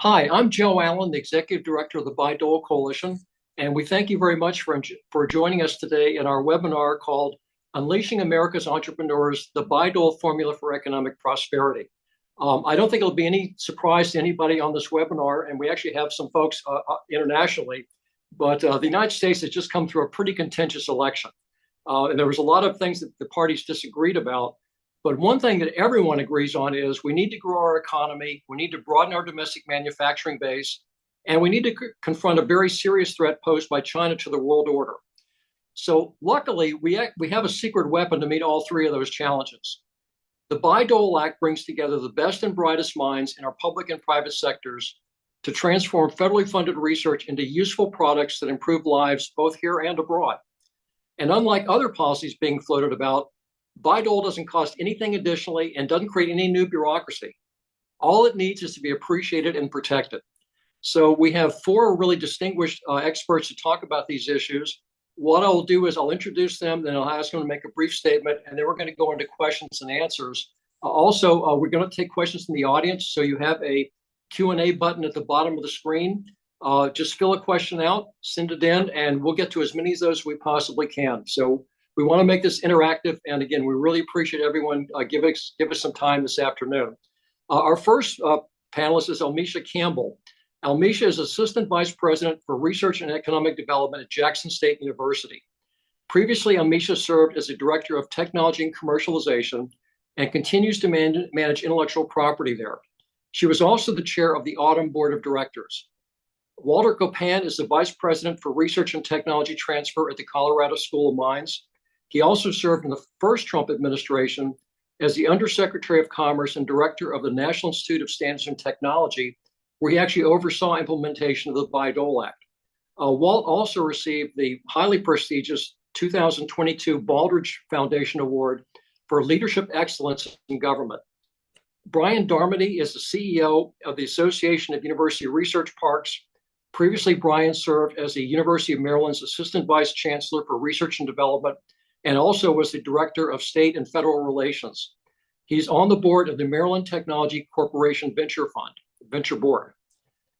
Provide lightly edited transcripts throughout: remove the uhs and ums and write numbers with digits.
Hi, I'm Joe Allen, the Executive Director of the Bayh-Dole Coalition, and we thank you very much for joining us today in our webinar called Unleashing America's Entrepreneurs, the Bayh-Dole Formula for Economic Prosperity. I don't think it'll be any surprise to anybody on this webinar, and we actually have some folks internationally, but the United States has just come through a pretty contentious election. And there was a lot of things that the parties disagreed about. But one thing that everyone agrees on is we need to grow our economy, we need to broaden our domestic manufacturing base, and we need to confront a very serious threat posed by China to the world order. So luckily, we have a secret weapon to meet all three of those challenges. The Bayh-Dole Act brings together the best and brightest minds in our public and private sectors to transform federally funded research into useful products that improve lives both here and abroad. And unlike other policies being floated about, Bayh-Dole doesn't cost anything additionally and doesn't create any new bureaucracy. All it needs is to be appreciated and protected. So we have four really distinguished experts to talk about these issues. What I'll do is I'll introduce them, then I'll ask them to make a brief statement, and then we're going to go into questions and answers. Also, we're going to take questions from the audience. So you have a Q&A button at the bottom of the screen. Just fill a question out, send it in, and we'll get to as many of those as we possibly can. So we want to make this interactive, and again, we really appreciate everyone give us some time this afternoon. Our first panelist is Elmisha Campbell. Elmisha is Assistant Vice President for Research and Economic Development at Jackson State University. Previously, Elmisha served as a Director of Technology and Commercialization and continues to manage intellectual property there. She was also the chair of the Autumn Board of Directors. Walter Copan is the Vice President for Research and Technology Transfer at the Colorado School of Mines. He also served in the first Trump administration as the Undersecretary of Commerce and Director of the National Institute of Standards and Technology, where he actually oversaw implementation of the Bayh-Dole Act. Walt also received the highly prestigious 2022 Baldrige Foundation Award for Leadership Excellence in Government. Brian Darmody is the CEO of the Association of University Research Parks. Previously, Brian served as the University of Maryland's Assistant Vice Chancellor for Research and Development, and also was the Director of State and Federal Relations. He's on the board of the Maryland Technology Corporation Venture Board.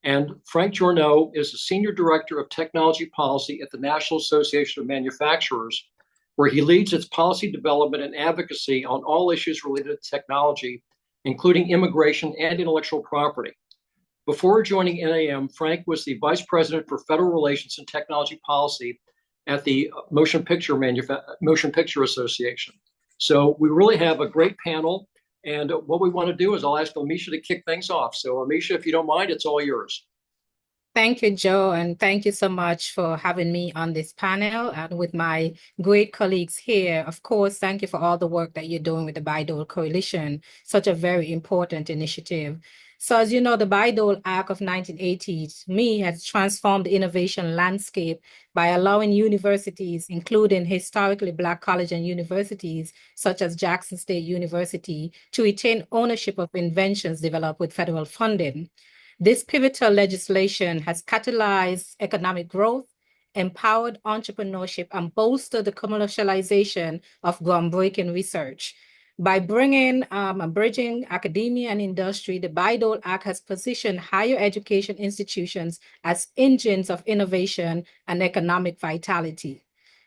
And Frank Journeau is the Senior Director of Technology Policy at the National Association of Manufacturers, where he leads its policy development and advocacy on all issues related to technology, including immigration and intellectual property. Before joining NAM, Frank was the Vice President for Federal Relations and Technology Policy at the Motion Picture Association. So we really have a great panel. And what we want to do is I'll ask Elmisha to kick things off. So Elmisha, if you don't mind, it's all yours. Thank you, Joe, and thank you so much for having me on this panel and with my great colleagues here. Of course, thank you for all the work that you're doing with the Bayh-Dole Coalition, such a very important initiative. So as you know, the Bayh-Dole Act of 1980, to me, has transformed the innovation landscape by allowing universities, including historically Black colleges and universities, such as Jackson State University, to retain ownership of inventions developed with federal funding. This pivotal legislation has catalyzed economic growth, empowered entrepreneurship, and bolstered the commercialization of groundbreaking research. By bringing and bridging academia and industry, the Bayh-Dole Act has positioned higher education institutions as engines of innovation and economic vitality.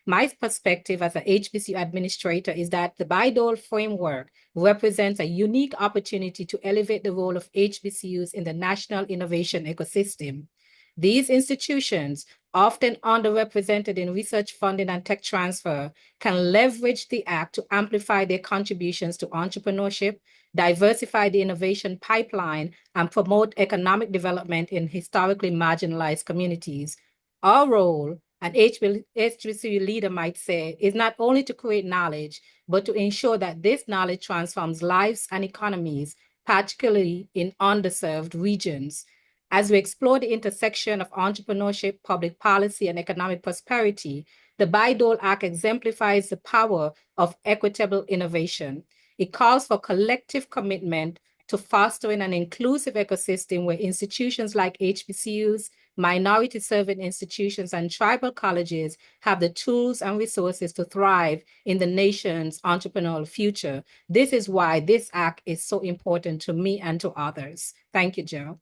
My perspective as an HBCU administrator is that the Bayh-Dole framework represents a unique opportunity to elevate the role of HBCUs in the national innovation ecosystem. These institutions, often underrepresented in research funding and tech transfer, can leverage the Act to amplify their contributions to entrepreneurship, diversify the innovation pipeline, and promote economic development in historically marginalized communities. Our role, an HBCU leader might say, is not only to create knowledge, but to ensure that this knowledge transforms lives and economies, particularly in underserved regions. As we explore the intersection of entrepreneurship, public policy, and economic prosperity, the Bayh-Dole Act exemplifies the power of equitable innovation. It calls for collective commitment to fostering an inclusive ecosystem where institutions like HBCUs, minority-serving institutions, and tribal colleges have the tools and resources to thrive in the nation's entrepreneurial future. This is why this act is so important to me and to others. Thank you, Joe.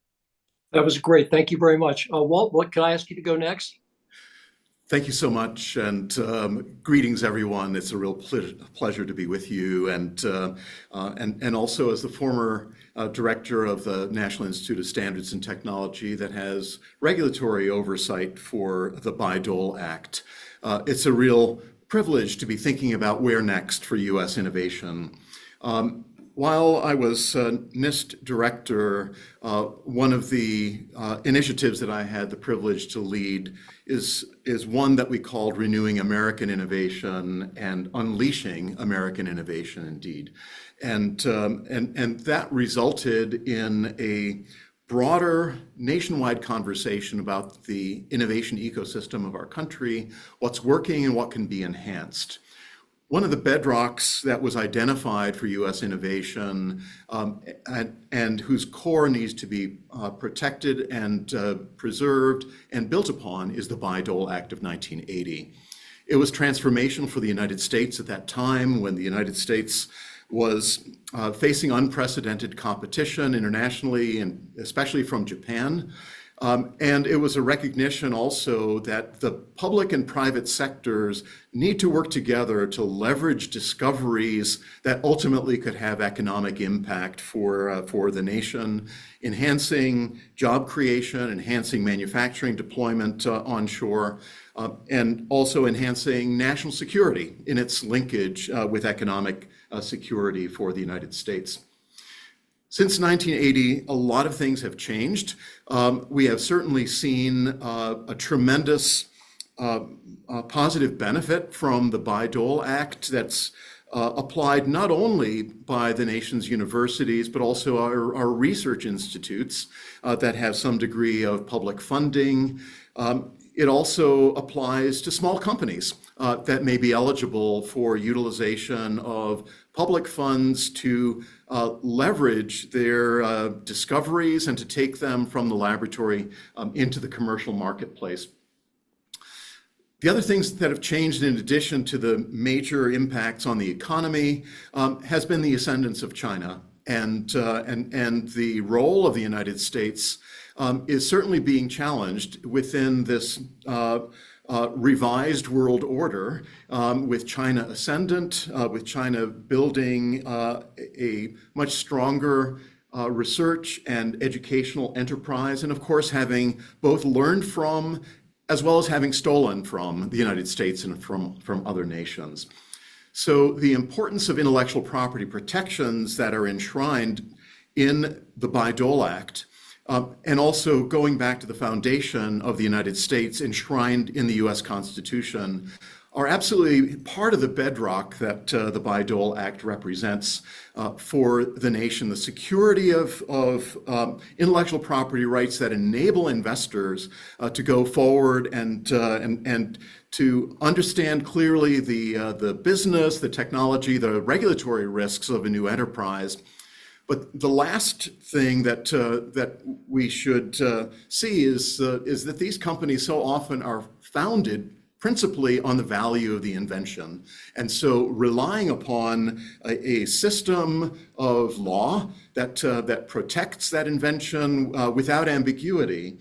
That was great. Thank you very much. Walt, what can I ask you to go next? Thank you so much, and greetings, everyone. It's a real pleasure to be with you, and also as the former director of the National Institute of Standards and Technology that has regulatory oversight for the Bayh-Dole Act. It's a real privilege to be thinking about where next for U.S. innovation. While I was NIST director, one of the initiatives that I had the privilege to lead is one that we called Renewing American Innovation and Unleashing American Innovation, indeed. And that resulted in a broader nationwide conversation about the innovation ecosystem of our country, what's working and what can be enhanced. One of the bedrocks that was identified for U.S. innovation and whose core needs to be protected and preserved and built upon is the Bayh-Dole Act of 1980. It was transformational for the United States at that time when the United States was facing unprecedented competition internationally and especially from Japan. And it was a recognition also that the public and private sectors need to work together to leverage discoveries that ultimately could have economic impact for the nation, enhancing job creation, enhancing manufacturing deployment onshore, and also enhancing national security in its linkage with economic security for the United States. Since 1980, a lot of things have changed. We have certainly seen a tremendous positive benefit from the Bayh-Dole Act that's applied not only by the nation's universities, but also our research institutes that have some degree of public funding. It also applies to small companies that may be eligible for utilization of public funds to leverage their discoveries and to take them from the laboratory into the commercial marketplace. The other things that have changed in addition to the major impacts on the economy has been the ascendance of China and the role of the United States is certainly being challenged within this revised world order with China ascendant, with China building a much stronger research and educational enterprise, and of course having both learned from as well as having stolen from the United States and from other nations. So the importance of intellectual property protections that are enshrined in the Bayh-Dole Act and also going back to the foundation of the United States enshrined in the US Constitution are absolutely part of the bedrock that the Bayh-Dole Act represents for the nation, the security of intellectual property rights that enable investors to go forward and to understand clearly the business, the technology, the regulatory risks of a new enterprise. But the last thing that we should see is that these companies so often are founded principally on the value of the invention. And so relying upon a system of law that protects that invention without ambiguity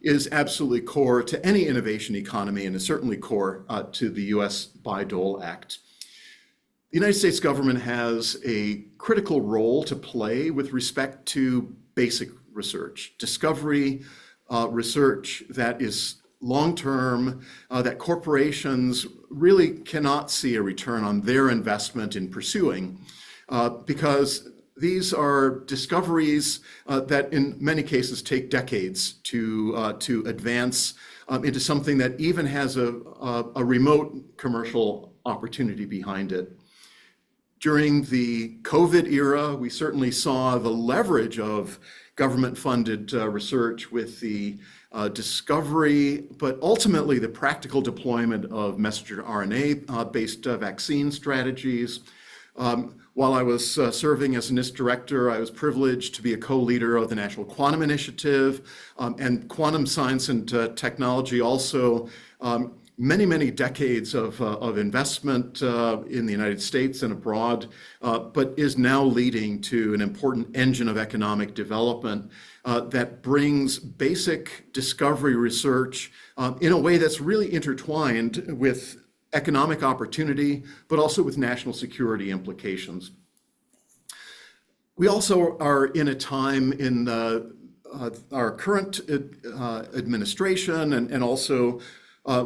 is absolutely core to any innovation economy and is certainly core to the US Bayh-Dole Act. The United States government has a critical role to play with respect to basic research, discovery research that is long-term, that corporations really cannot see a return on their investment in pursuing because these are discoveries that in many cases take decades to advance into something that even has a remote commercial opportunity behind it. During the COVID era, we certainly saw the leverage of government-funded research with the discovery, but ultimately the practical deployment of messenger RNA-based vaccine strategies. While I was serving as NIST director, I was privileged to be a co-leader of the National Quantum Initiative, and quantum science and technology also many, many decades of investment in the United States and abroad, but is now leading to an important engine of economic development that brings basic discovery research in a way that's really intertwined with economic opportunity, but also with national security implications. We also are in a time in our current administration and also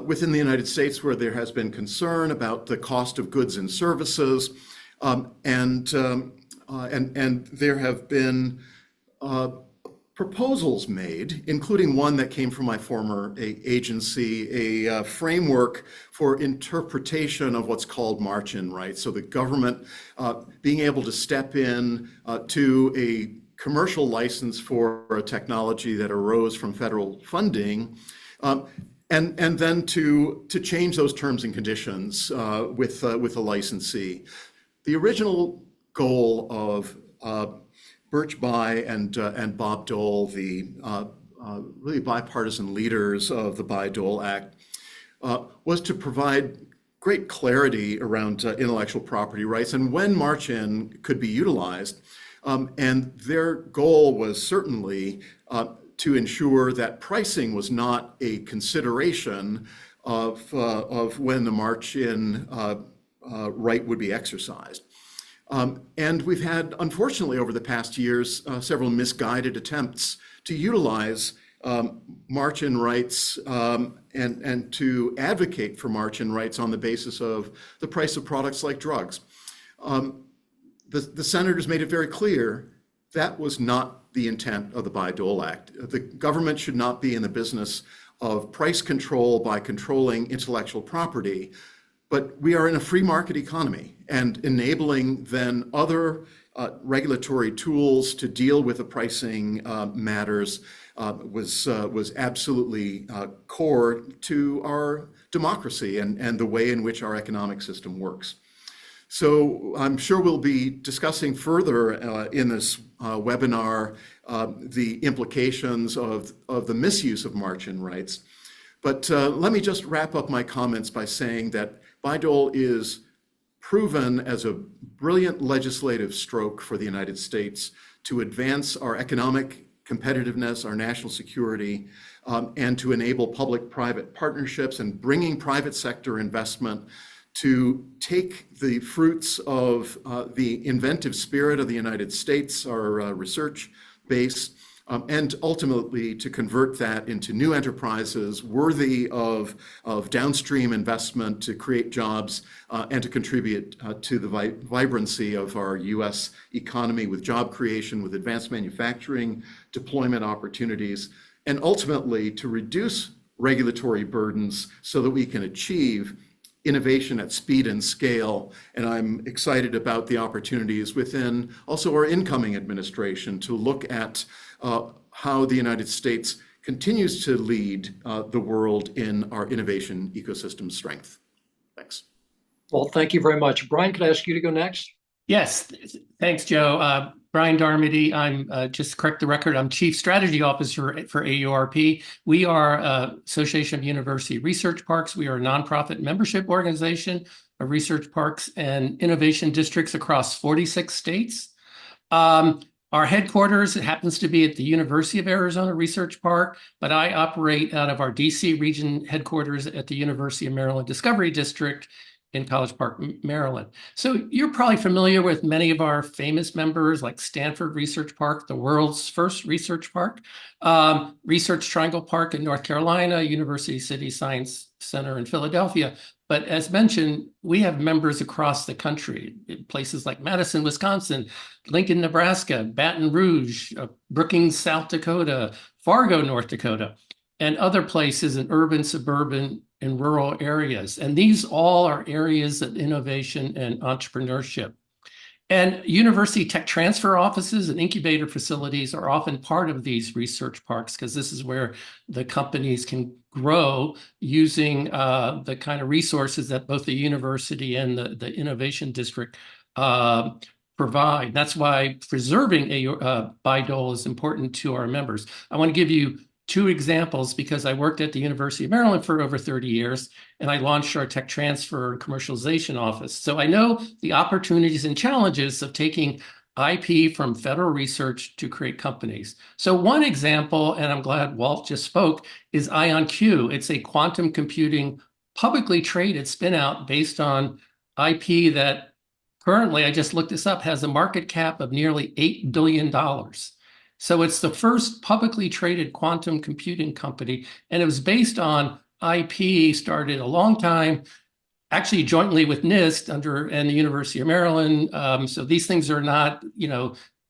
within the United States where there has been concern about the cost of goods and services, and there have been proposals made, including one that came from my former agency, a framework for interpretation of what's called march-in rights. So the government being able to step in to a commercial license for a technology that arose from federal funding, and then to change those terms and conditions with a licensee. The original goal of Birch Bayh and Bob Dole, the really bipartisan leaders of the Bayh-Dole Act, was to provide great clarity around intellectual property rights and when march-in could be utilized. And their goal was certainly to ensure that pricing was not a consideration of when the march-in right would be exercised. And we've had, unfortunately, over the past years, several misguided attempts to utilize march-in rights and to advocate for march-in rights on the basis of the price of products like drugs. The senators made it very clear that was not the intent of the Bayh-Dole Act. The government should not be in the business of price control by controlling intellectual property, but we are in a free market economy, and enabling then other regulatory tools to deal with the pricing matters was absolutely core to our democracy and the way in which our economic system works. So I'm sure we'll be discussing further in this webinar the implications of the misuse of march-in rights. But let me just wrap up my comments by saying that Bayh-Dole is proven as a brilliant legislative stroke for the United States to advance our economic competitiveness, our national security, and to enable public-private partnerships and bringing private sector investment to take the fruits of the inventive spirit of the United States, our research base, and ultimately to convert that into new enterprises worthy of downstream investment to create jobs and to contribute to the vibrancy of our U.S. economy with job creation, with advanced manufacturing, deployment opportunities, and ultimately to reduce regulatory burdens so that we can achieve innovation at speed and scale. And I'm excited about the opportunities within also our incoming administration to look at how the United States continues to lead the world in our innovation ecosystem strength. Thanks. Well, thank you very much. Brian, could I ask you to go next? Yes, thanks, Joe. Brian Darmody, I'm just to correct the record, I'm Chief Strategy Officer for AURP. We are Association of University Research Parks. We are a nonprofit membership organization of research parks and innovation districts across 46 states. Our headquarters, it happens to be at the University of Arizona Research Park, but I operate out of our DC region headquarters at the University of Maryland Discovery District in College Park, Maryland. So you're probably familiar with many of our famous members like Stanford Research Park, the world's first research park, Research Triangle Park in North Carolina, University City Science Center in Philadelphia. But as mentioned, we have members across the country, in places like Madison, Wisconsin, Lincoln, Nebraska, Baton Rouge, Brookings, South Dakota, Fargo, North Dakota, and other places in urban, suburban, and rural areas. And these all are areas of innovation and entrepreneurship. And university tech transfer offices and incubator facilities are often part of these research parks because this is where the companies can grow using the kind of resources that both the university and the innovation district provide. That's why preserving Bayh-Dole is important to our members. I want to give you two examples because I worked at the University of Maryland for over 30 years, and I launched our tech transfer and commercialization office. So I know the opportunities and challenges of taking IP from federal research to create companies. So one example, and I'm glad Walt just spoke, is IonQ. It's a quantum computing publicly traded spinout based on IP that currently, I just looked this up, has a market cap of nearly $8 billion. So it's the first publicly traded quantum computing company, and it was based on IP started a long time, actually jointly with NIST and the University of Maryland. So these things are not,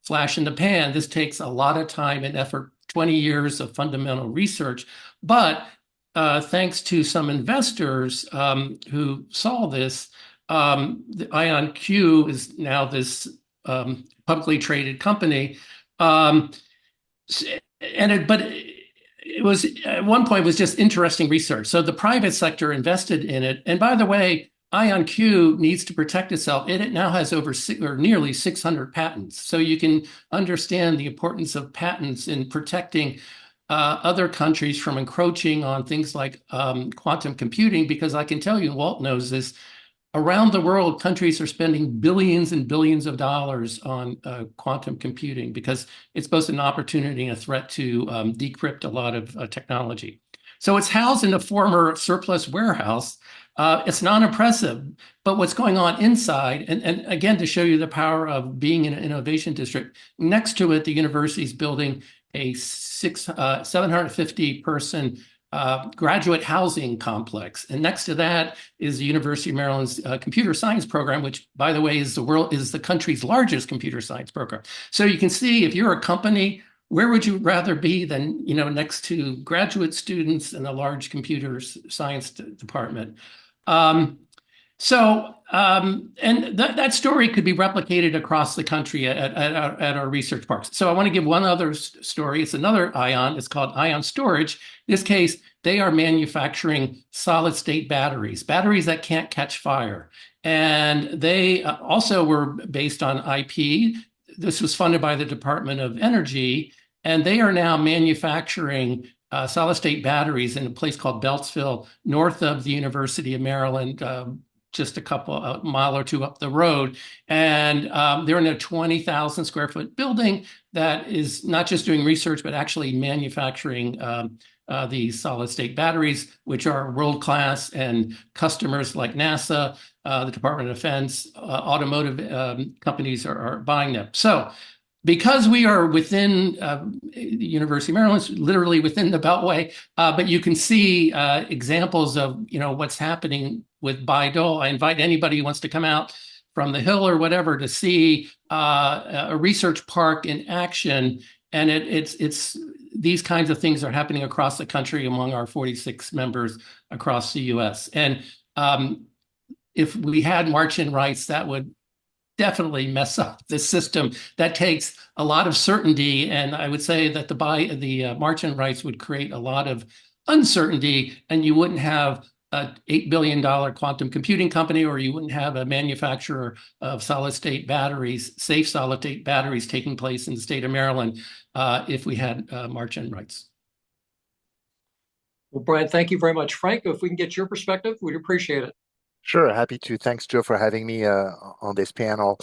flash in the pan. This takes a lot of time and effort, 20 years of fundamental research. But thanks to some investors who saw this, the IonQ is now this publicly traded company. But it was at one point was just interesting research. So the private sector invested in it. And by the way, IonQ needs to protect itself. It now has nearly 600 patents. So you can understand the importance of patents in protecting other countries from encroaching on things like quantum computing, because I can tell you, Walt knows this, around the world, countries are spending billions and billions of dollars on quantum computing because it's both an opportunity and a threat to decrypt a lot of technology. So it's housed in a former surplus warehouse. It's non-impressive, but what's going on inside, and again, to show you the power of being in an innovation district, next to it, the university is building a 750 person graduate housing complex. And next to that is the University of Maryland's computer science program, which, by the way, is the country's largest computer science program. So you can see, if you're a company, where would you rather be than, next to graduate students in a large computer science department? And that story could be replicated across the country at our research parks. So I want to give one other story. It's another ion. It's called Ion Storage. In this case, they are manufacturing solid state batteries that can't catch fire. And they also were based on IP. This was funded by the Department of Energy, and they are now manufacturing solid state batteries in a place called Beltsville, north of the University of Maryland, just a mile or two up the road. And they're in a 20,000 square foot building that is not just doing research, but actually manufacturing these solid state batteries, which are world-class, and customers like NASA, the Department of Defense, automotive companies are buying them. So because we are within the University of Maryland, literally within the Beltway, but you can see examples of what's happening with Bayh-Dole. I invite anybody who wants to come out from the Hill or whatever to see a research park in action, and it's these kinds of things are happening across the country among our 46 members across the U.S. And if we had march-in rights, that would definitely mess up the system. That takes a lot of certainty, and I would say that the march-in rights would create a lot of uncertainty, and you wouldn't have an $8 billion quantum computing company, or you wouldn't have a manufacturer of solid-state batteries, safe solid-state batteries, taking place in the state of Maryland if we had march-in rights. Well, Brian, thank you very much. Frank, if we can get your perspective, we'd appreciate it. Sure, happy to. Thanks, Joe, for having me on this panel.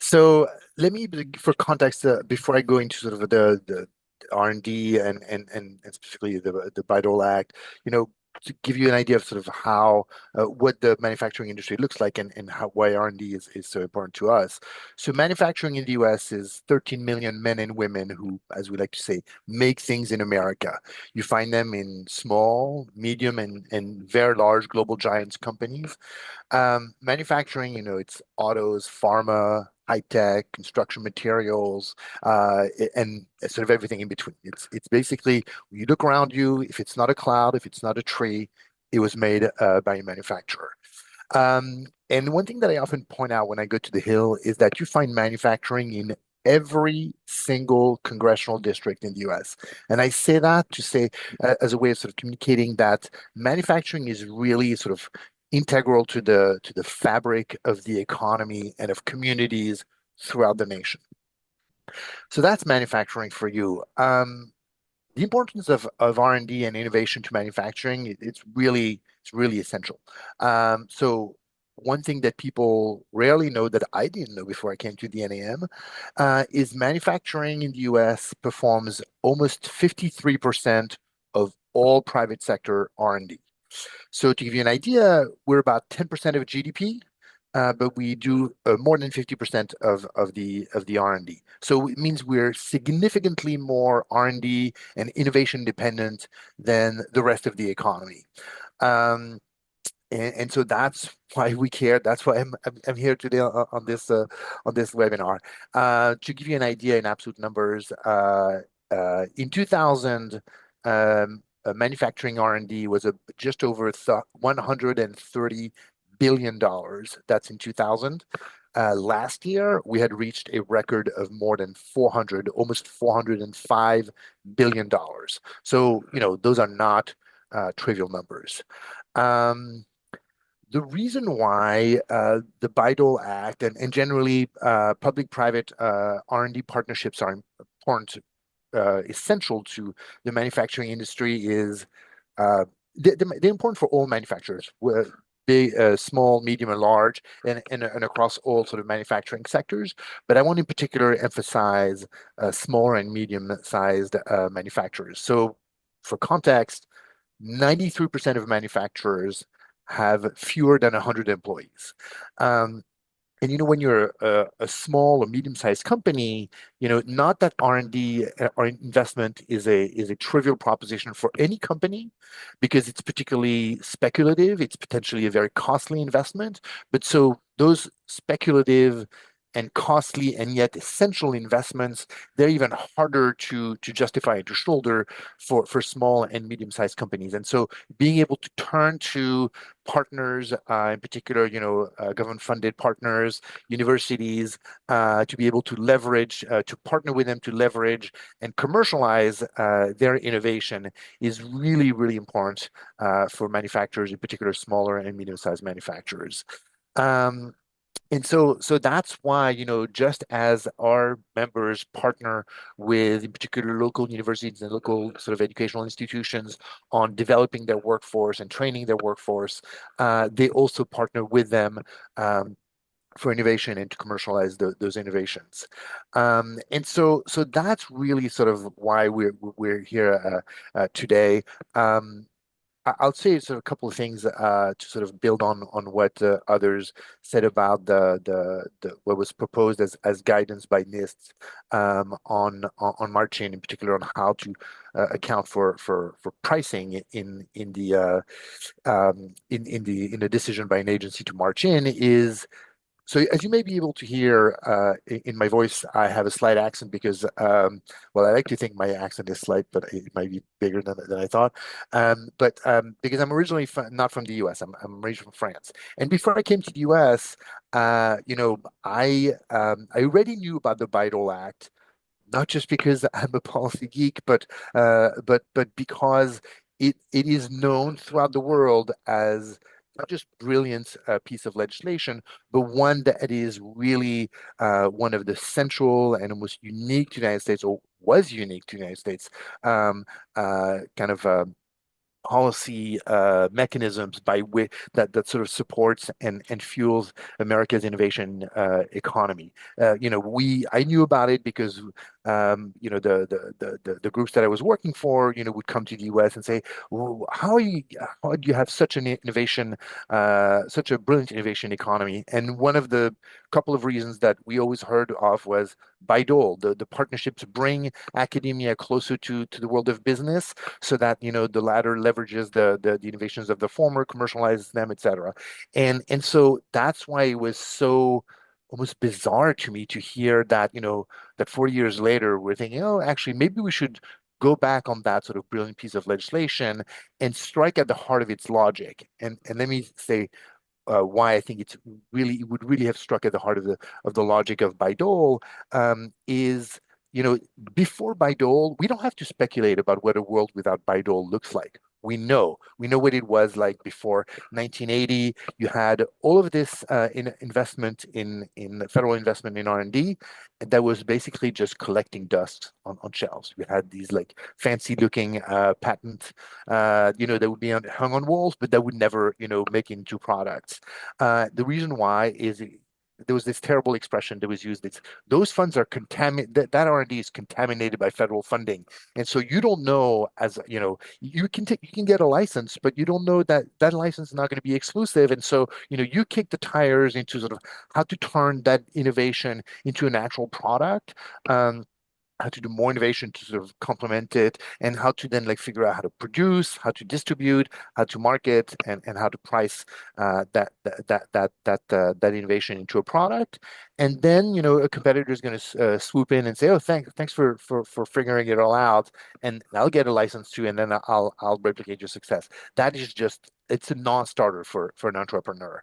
So let me, for context, before I go into sort of the R&D and specifically the Bayh-Dole Act, to give you an idea of sort of how what the manufacturing industry looks like and why R&D is so important to us. So manufacturing in the US is 13 million men and women who, as we like to say, make things in America. You find them in small, medium, and very large global giants companies. Manufacturing, it's autos, pharma, high-tech, construction materials, and sort of everything in between. It's basically, when you look around you, if it's not a cloud, if it's not a tree, it was made by a manufacturer. And one thing that I often point out when I go to the Hill is that you find manufacturing in every single congressional district in the US. And I say that to say, as a way of sort of communicating that manufacturing is really sort of integral to the fabric of the economy and of communities throughout the nation. So that's manufacturing for you. the importance of R&D and innovation to manufacturing, it's really essential. So one thing that people rarely know that I didn't know before I came to the NAM is manufacturing in the US performs almost 53% of all private sector R&D. So to give you an idea, we're about 10% of GDP, but we do more than 50% of the R&D. So it means we're significantly more R&D and innovation dependent than the rest of the economy. And so that's why we care. That's why I'm here today on this webinar. To give you an idea in absolute numbers, in 2000, manufacturing R&D was just over $130 billion. That's in 2000. Last year, we had reached a record of more than almost $405 billion. So, those are not trivial numbers. The reason why the Bayh-Dole Act and generally public-private R&D partnerships are important, essential to the manufacturing industry is they're important for all manufacturers, big, small, medium, and large, and across all sort of manufacturing sectors. But I want in particular emphasize smaller and medium-sized manufacturers. So for context, 93% of manufacturers have fewer than 100 employees. And when you're a small or medium-sized company, not that R&D or investment is a trivial proposition for any company, because it's particularly speculative. It's potentially a very costly investment. But so those speculative and costly and yet essential investments, they're even harder to justify and to shoulder for small and medium-sized companies. And so being able to turn to partners, in particular, government-funded partners, universities, to be able to leverage, to partner with them to leverage and commercialize their innovation is really, really important for manufacturers, in particular, smaller and medium-sized manufacturers. And so that's why, just as our members partner with, in particular, local universities and local sort of educational institutions on developing their workforce and training their workforce, they also partner with them for innovation and to commercialize those innovations. And so that's really sort of why we're here today. I'll say sort of a couple of things to sort of build on what others said about the what was proposed as guidance by NIST on March-in particular, on how to account for pricing in the decision by an agency to march in is. So as you may be able to hear in my voice, I have a slight accent because, well, I like to think my accent is slight, but it might be bigger than I thought. But because I'm originally not from the US, I'm originally from France. And before I came to the US, I already knew about the Bayh-Dole Act, not just because I'm a policy geek, but because it is known throughout the world as not just brilliant piece of legislation, but one that is really one of the central and most unique to the United States, or was unique to the United States, kind of policy mechanisms by which that sort of supports and fuels America's innovation economy. I knew about it because the groups that I was working for would come to the US and say, well, how do you have such an innovation, such a brilliant innovation economy? And one of the couple of reasons that we always heard of was Bayh-Dole. The partnerships bring academia closer to the world of business, so that the latter leverages the innovations of the former, commercializes them, etc. And so that's why it was so almost bizarre to me to hear that that 4 years later we're thinking, oh, actually maybe we should go back on that sort of brilliant piece of legislation and strike at the heart of its logic. And let me say why I think it would really have struck at the heart of the logic of Bayh-Dole is, before Bayh-Dole, we don't have to speculate about what a world without Bayh-Dole looks like. We know what it was like before 1980. You had all of this investment in federal investment in R&D that was basically just collecting dust on shelves. We had these like fancy looking patents, that would be hung on walls, but that would never, make into products. The reason why is there was this terrible expression that was used. It's those funds are contaminated. That R&D is contaminated by federal funding, and so you don't know, as you can get a license, but you don't know that that license is not going to be exclusive, and so you kick the tires into sort of how to turn that innovation into an actual product. How to do more innovation to sort of complement it, and how to then like figure out how to produce, how to distribute, how to market, and how to price that innovation into a product. And then a competitor is going to swoop in and say, "Oh, thanks for figuring it all out, and I'll get a license too, and then I'll replicate your success." That is just it's a non-starter for an entrepreneur.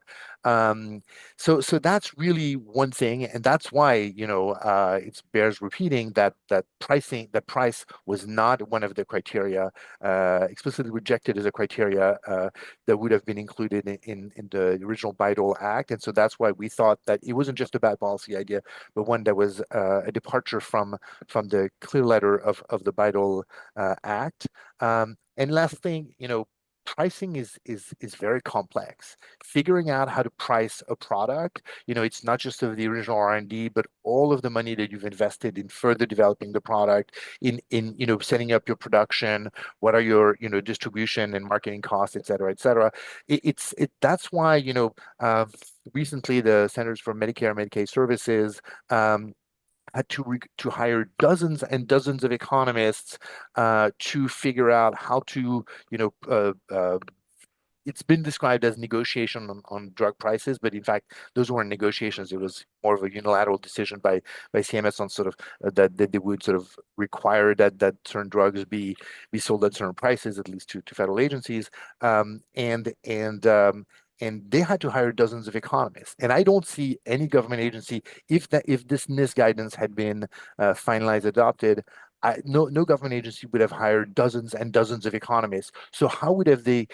So that's really one thing, and that's why it bears repeating that price was not one of the criteria explicitly rejected as a criteria that would have been included in the original Bayh-Dole Act, and so that's why we thought that it wasn't just a bad policy idea, but one that was a departure from the clear letter of the Bayh-Dole Act. And last thing, pricing is very complex. Figuring out how to price a product, it's not just of the original R&D, but all of the money that you've invested in further developing the product, in setting up your production, what are your distribution and marketing costs, et cetera, et cetera. That's why recently the Centers for Medicare and Medicaid Services had to hire dozens and dozens of economists to figure out how to, it's been described as negotiation on drug prices, but in fact, those weren't negotiations. It was more of a unilateral decision by CMS on sort of that they would sort of require that certain drugs be sold at certain prices, at least to federal agencies, and they had to hire dozens of economists. And I don't see any government agency, if this NIST guidance had been finalized, adopted, no government agency would have hired dozens and dozens of economists. So how would have they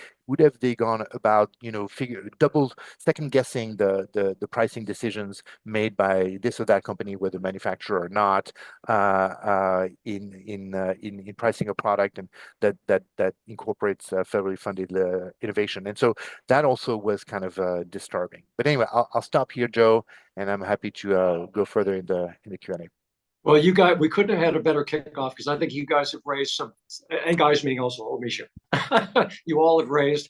gone about second guessing the pricing decisions made by this or that company, whether manufacturer or not, in pricing a product and that incorporates federally funded innovation. And so that also was kind of disturbing. But anyway, I'll stop here, Joe, and I'm happy to go further in the Q&A. Well, we couldn't have had a better kickoff, because I think you guys have raised some, and guys meaning also Omisha, you all have raised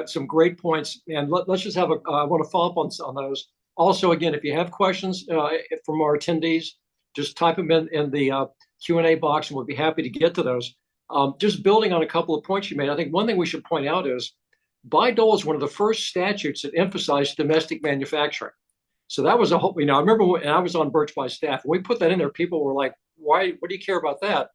some great points. And let's just have I want to follow up on those. Also, again, if you have questions from our attendees, just type them in the Q&A box, and we'll be happy to get to those. Just building on a couple of points you made, I think one thing we should point out is Bayh-Dole is one of the first statutes that emphasized domestic manufacturing. So that was a whole, I remember when I was on Birch by staff, when we put that in there, people were like, why, what do you care about that?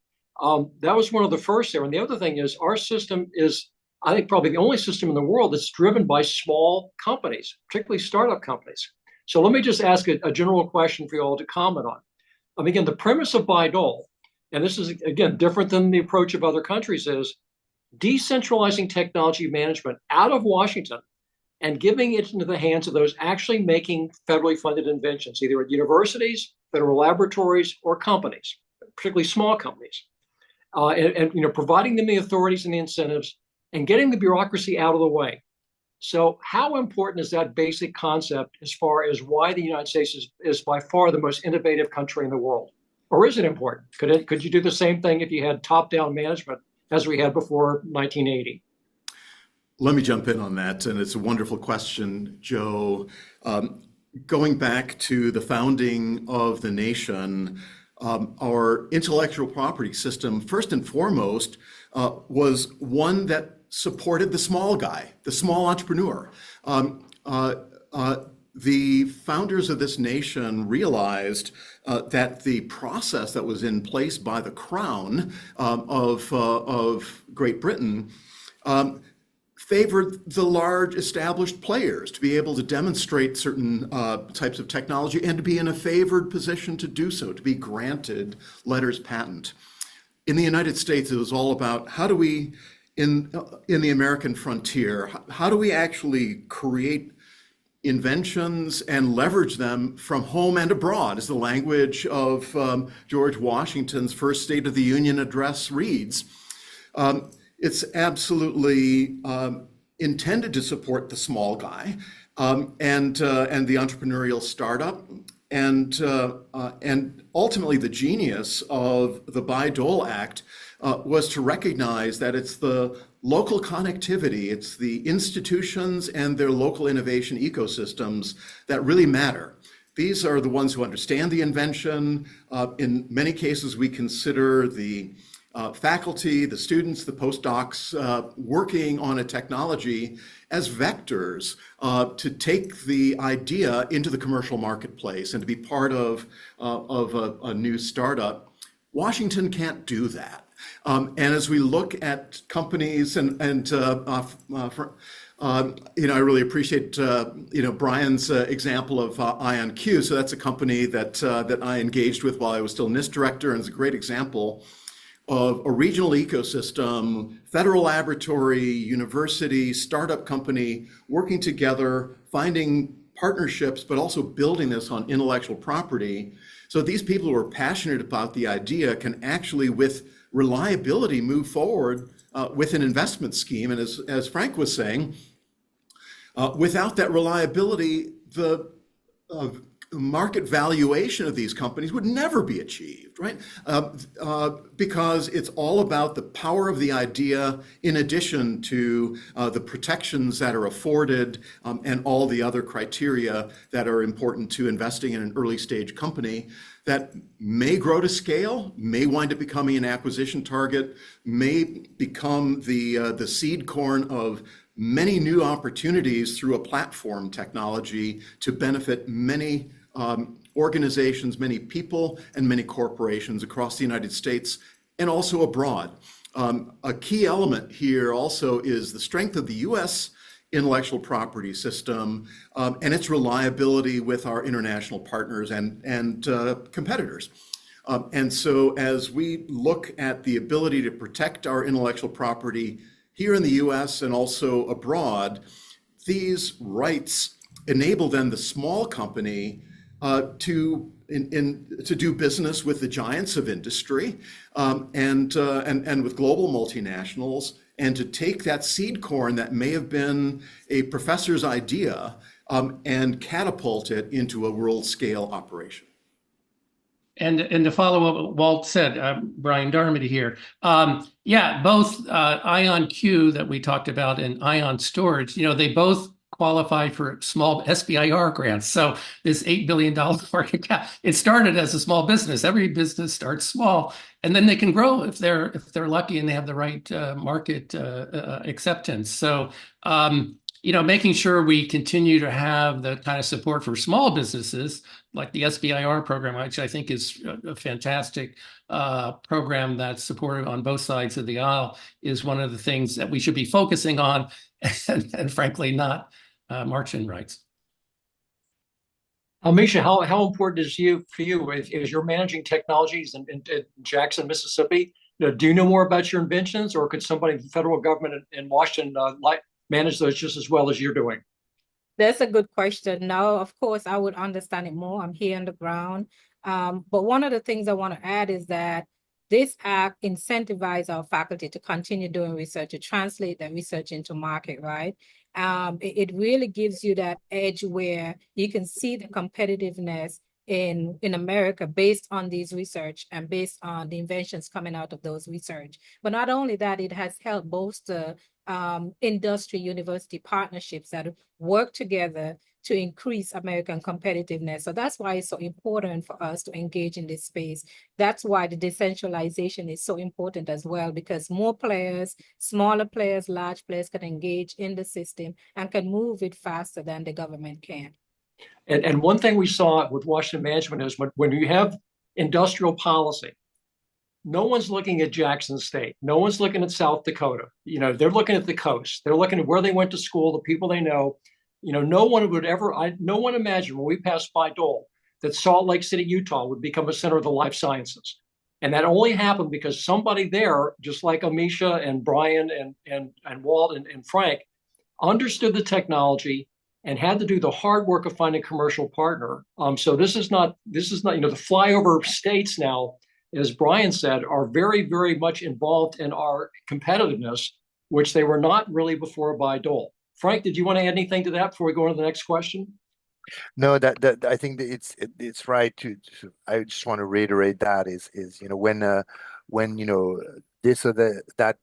That was one of the first there. And the other thing is our system is, I think, probably the only system in the world that's driven by small companies, particularly startup companies. So let me just ask a general question for you all to comment on. Again, the premise of Bayh-Dole, and this is, again, different than the approach of other countries, is decentralizing technology management out of Washington and giving it into the hands of those actually making federally funded inventions, either at universities, federal laboratories, or companies, particularly small companies, and providing them the authorities and the incentives and getting the bureaucracy out of the way. So how important is that basic concept as far as why the United States is by far the most innovative country in the world? Or is it important? Could you do the same thing if you had top-down management as we had before 1980? Let me jump in on that, and it's a wonderful question, Joe. Going back to the founding of the nation, our intellectual property system, first and foremost, was one that supported the small guy, the small entrepreneur. The founders of this nation realized that the process that was in place by the Crown of Great Britain favored the large established players to be able to demonstrate certain types of technology and to be in a favored position to do so, to be granted letters patent. In the United States, it was all about how do we in the American frontier. How do we actually create inventions and leverage them from home and abroad, as the language of George Washington's first State of the Union address reads? It's absolutely intended to support the small guy and the entrepreneurial startup. And ultimately, the genius of the Bayh-Dole Act was to recognize that it's the local connectivity, it's the institutions and their local innovation ecosystems that really matter. These are the ones who understand the invention. In many cases, we consider the faculty, the students, the postdocs working on a technology as vectors to take the idea into the commercial marketplace and to be part of a new startup. Washington can't do that. And as we look at companies I really appreciate Brian's example of IonQ. So that's a company that I engaged with while I was still NIST director, and it's a great example of a regional ecosystem, federal laboratory, university, startup company working together, finding partnerships, but also building this on intellectual property. So these people who are passionate about the idea can actually, with reliability, move forward with an investment scheme. And as Frank was saying, without that reliability, the market valuation of these companies would never be achieved, right? Because it's all about the power of the idea in addition to the protections that are afforded and all the other criteria that are important to investing in an early stage company that may grow to scale, may wind up becoming an acquisition target, may become the seed corn of many new opportunities through a platform technology to benefit many organizations, many people, and many corporations across the United States and also abroad. A key element here also is the strength of the U.S. intellectual property system and its reliability with our international partners and competitors. And so as we look at the ability to protect our intellectual property here in the U.S. and also abroad, these rights enable then the small company to do business with the giants of industry and with global multinationals, and to take that seed corn that may have been a professor's idea and catapult it into a world scale operation. And to follow up what Walt said, Brian Darmody here. Yeah, both IonQ that we talked about and Ion Storage, they both qualify for small SBIR grants. So this $8 billion market cap, it started as a small business. Every business starts small, and then they can grow if they're lucky and they have the right market acceptance. So making sure we continue to have the kind of support for small businesses like the SBIR program, which I think is a fantastic program that's supported on both sides of the aisle, is one of the things that we should be focusing on and frankly not marching rights. Misha, how important is for you as you're managing technologies in Jackson, Mississippi? Do you know more about your inventions, or could somebody in the federal government in Washington manage those just as well as you're doing? That's a good question. No, of course, I would understand it more. I'm here on the ground. But one of the things I want to add is that this act incentivizes our faculty to continue doing research, to translate that research into market, right? It really gives you that edge where you can see the competitiveness in America based on these research and based on the inventions coming out of those research. But not only that, it has helped bolster industry university partnerships that work together to increase American competitiveness. So that's why it's so important for us to engage in this space. That's why the decentralization is so important as well, because more players, smaller players, large players can engage in the system and can move it faster than the government can. And one thing we saw with Washington management is when you have industrial policy, no one's looking at Jackson State. No one's looking at South Dakota. They're looking at the coast. They're looking at where they went to school, the people they know. No one imagined when we passed Bayh-Dole that Salt Lake City, Utah would become a center of the life sciences. And that only happened because somebody there, just like Amisha and Brian and Walt and Frank, understood the technology and had to do the hard work of finding a commercial partner. So this is not the flyover states now, as Brian said, are very, very much involved in our competitiveness, which they were not really before Bayh-Dole. Frank, did you want to add anything to that before we go on to the next question? No, that I think that it's right I just want to reiterate that is when this or that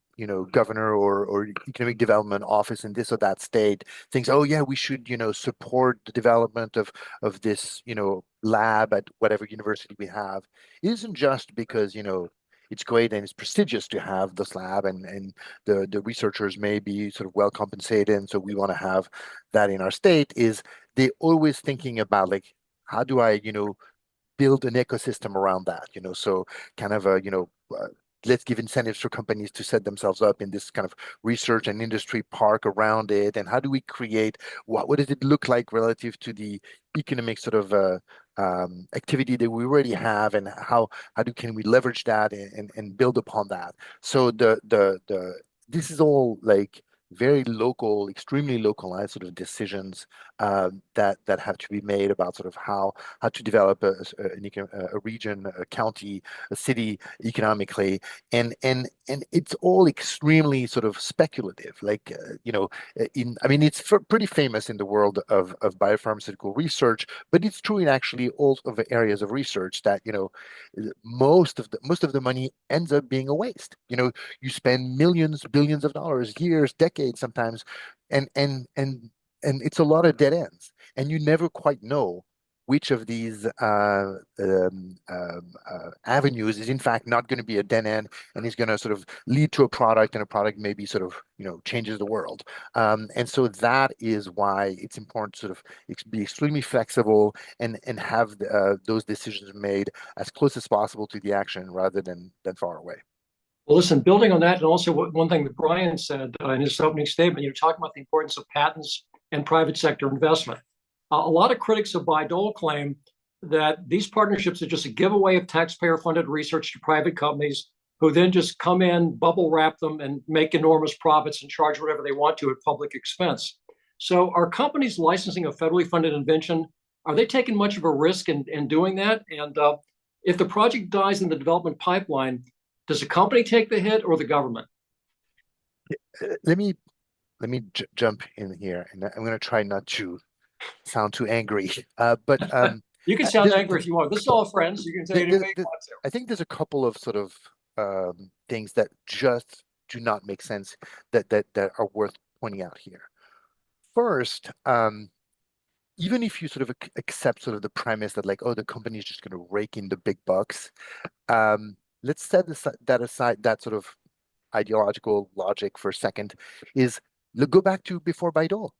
governor or economic development office in this or that state thinks, oh yeah, we should support the development of this lab at whatever university we have. It isn't just because it's great and it's prestigious to have this lab, and the researchers may be sort of well compensated, and so we want to have that in our state. Is they always thinking about like, how do I build an ecosystem around that, so kind of let's give incentives for companies to set themselves up in this kind of research and industry park around it. And how do we create, what does it look like relative to the economic sort of activity that we already have, and can we leverage that and build upon that? So this is all like very local, extremely localized sort of decisions that have to be made about sort of how to develop a region, a county, a city economically, and it's all extremely sort of speculative. Like I mean, it's pretty famous in the world of biopharmaceutical research, but it's true in actually all of the areas of research that most of the money ends up being a waste. You spend millions, billions of dollars, years, decades sometimes, and it's a lot of dead ends, and you never quite know which of these avenues is in fact not going to be a dead end and is going to sort of lead to a product, and a product maybe sort of changes the world. And so that is why it's important to sort of be extremely flexible and have those decisions made as close as possible to the action rather than far away. Well, listen, building on that, and also one thing that Brian said in his opening statement, you're talking about the importance of patents and private sector investment. A lot of critics of Bayh-Dole claim that these partnerships are just a giveaway of taxpayer-funded research to private companies who then just come in, bubble wrap them, and make enormous profits and charge whatever they want to at public expense. So are companies licensing a federally funded invention, are they taking much of a risk in doing that? And if the project dies in the development pipeline, does the company take the hit or the government? Let me jump in here, and I'm going to try not to sound too angry. But you can sound angry if you want. This is all friends. You can say anything you want to. I think there's a couple of sort of things that just do not make sense that are worth pointing out here. First, even if you sort of accept sort of the premise that like, oh, the company is just going to rake in the big bucks, let's set that aside, that sort of ideological logic for a second. Is go back to before Bayh-Dole,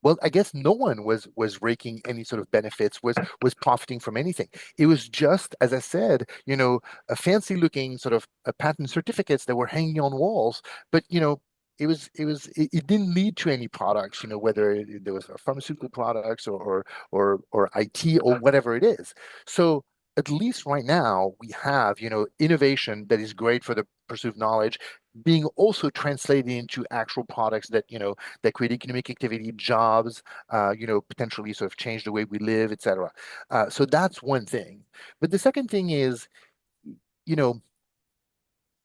well, I guess no one was raking any sort of benefits, was profiting from anything. It was just, as I said, a fancy looking sort of patent certificates that were hanging on walls, but it didn't lead to any products, whether there was pharmaceutical products or IT or whatever it is. So at least right now we have, innovation that is great for the pursuit of knowledge being also translated into actual products that, that create economic activity, jobs, potentially sort of change the way we live, etc. So that's one thing. But the second thing is,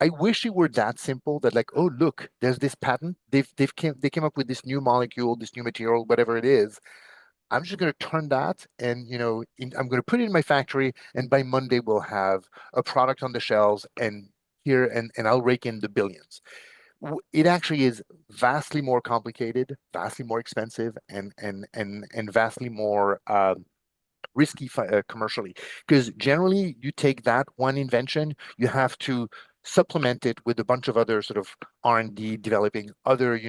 I wish it were that simple that like, oh, look, there's this patent. They came up with this new molecule, this new material, whatever it is. I'm just going to turn that and, I'm going to put it in my factory, and by Monday we'll have a product on the shelves and I'll rake in the billions. It actually is vastly more complicated, vastly more expensive, and vastly more risky commercially, because generally you take that one invention, you have to supplement it with a bunch of other sort of R&D developing other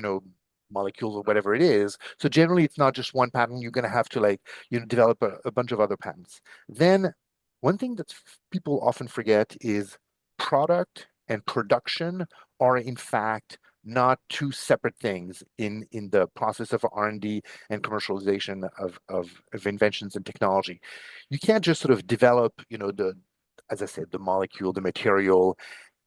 molecules or whatever it is. So generally it's not just one patent. You're going to have to like develop a bunch of other patents. Then one thing that people often forget is product and production are in fact not two separate things in the process of R&D and commercialization of inventions and technology. You can't just sort of develop as I said, the molecule, the material,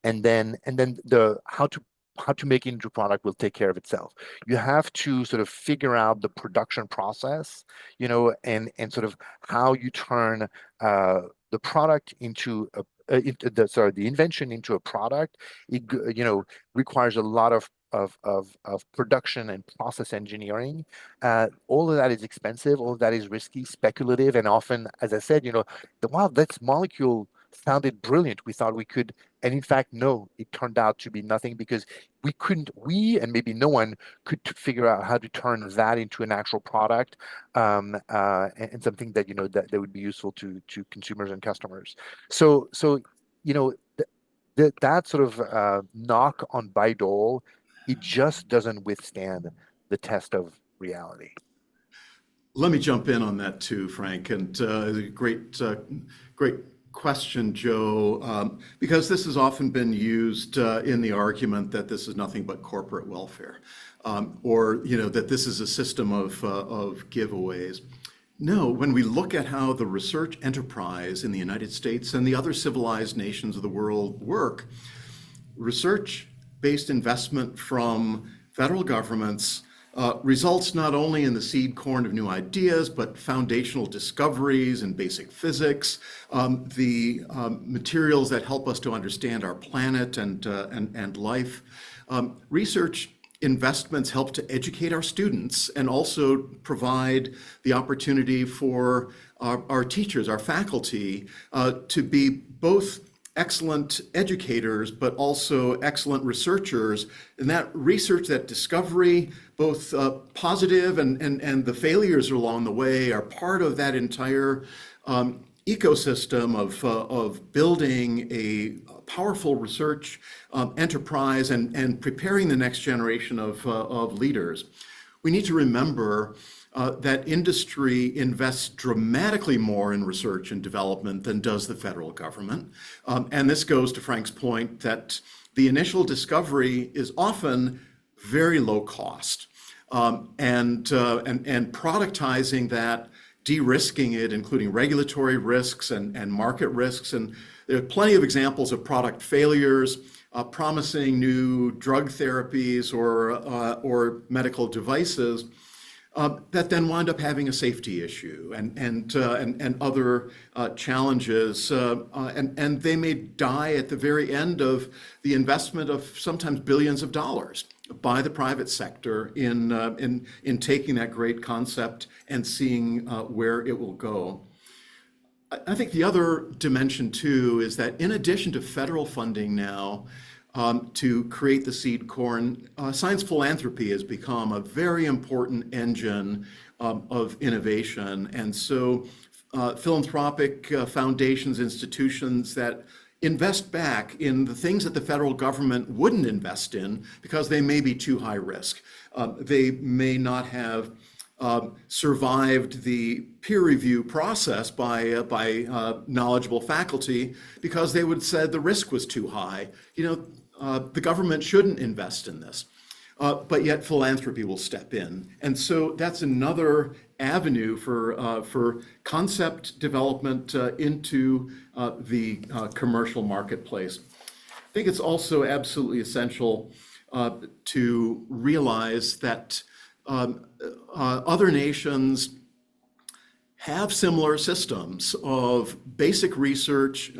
and then the how to make it into product will take care of itself. You have to sort of figure out the production process, and sort of how you turn the product into the invention into a product. It requires a lot of production and process engineering. All of that is expensive. All of that is risky, speculative, and often, as I said, wow, this molecule sounded brilliant. We thought we could, and in fact, no, it turned out to be nothing because we and maybe no one could figure out how to turn that into an actual product, and something that that would be useful to consumers and customers. So that sort of knock on Bayh-Dole, it just doesn't withstand the test of reality. Let me jump in on that too, Frank, and great question, Joe, because this has often been used in the argument that this is nothing but corporate welfare, or that this is a system of giveaways. No, when we look at how the research enterprise in the United States and the other civilized nations of the world work, research-based investment from federal governments results not only in the seed corn of new ideas, but foundational discoveries in basic physics, the materials that help us to understand our planet and life. Research investments help to educate our students and also provide the opportunity for our teachers, our faculty, to be both excellent educators, but also excellent researchers. And that research, that discovery, both positive and the failures along the way, are part of that entire ecosystem of building a powerful research enterprise and preparing the next generation of leaders. We need to remember that industry invests dramatically more in research and development than does the federal government. And this goes to Frank's point that the initial discovery is often very low cost. And productizing that, de-risking it, including regulatory risks and market risks. And there are plenty of examples of product failures, promising new drug therapies or medical devices that then wind up having a safety issue and other challenges. And they may die at the very end of the investment of sometimes billions of dollars by the private sector in taking that great concept and seeing where it will go. I think the other dimension too is that in addition to federal funding now to create the seed corn, science philanthropy has become a very important engine of innovation. And so philanthropic foundations, institutions that invest back in the things that the federal government wouldn't invest in because they may be too high risk. They may not have survived the peer review process by knowledgeable faculty because they would have said the risk was too high. The government shouldn't invest in this. But yet philanthropy will step in. And so that's another avenue for concept development into the commercial marketplace. I think it's also absolutely essential to realize that other nations have similar systems of basic research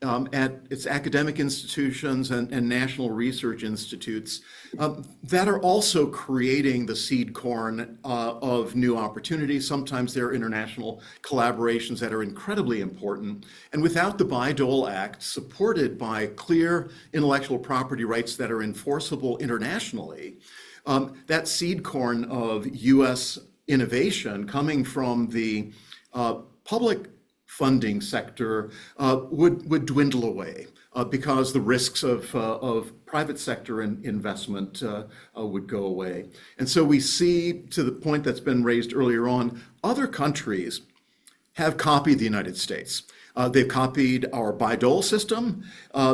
at its academic institutions and national research institutes that are also creating the seed corn of new opportunities. Sometimes there are international collaborations that are incredibly important. And without the Bayh-Dole Act, supported by clear intellectual property rights that are enforceable internationally, that seed corn of U.S. innovation coming from the public funding sector would dwindle away because the risks of private sector investment would go away. And so we see, to the point that's been raised earlier on, other countries have copied the United States. They've copied our Bayh-Dole system.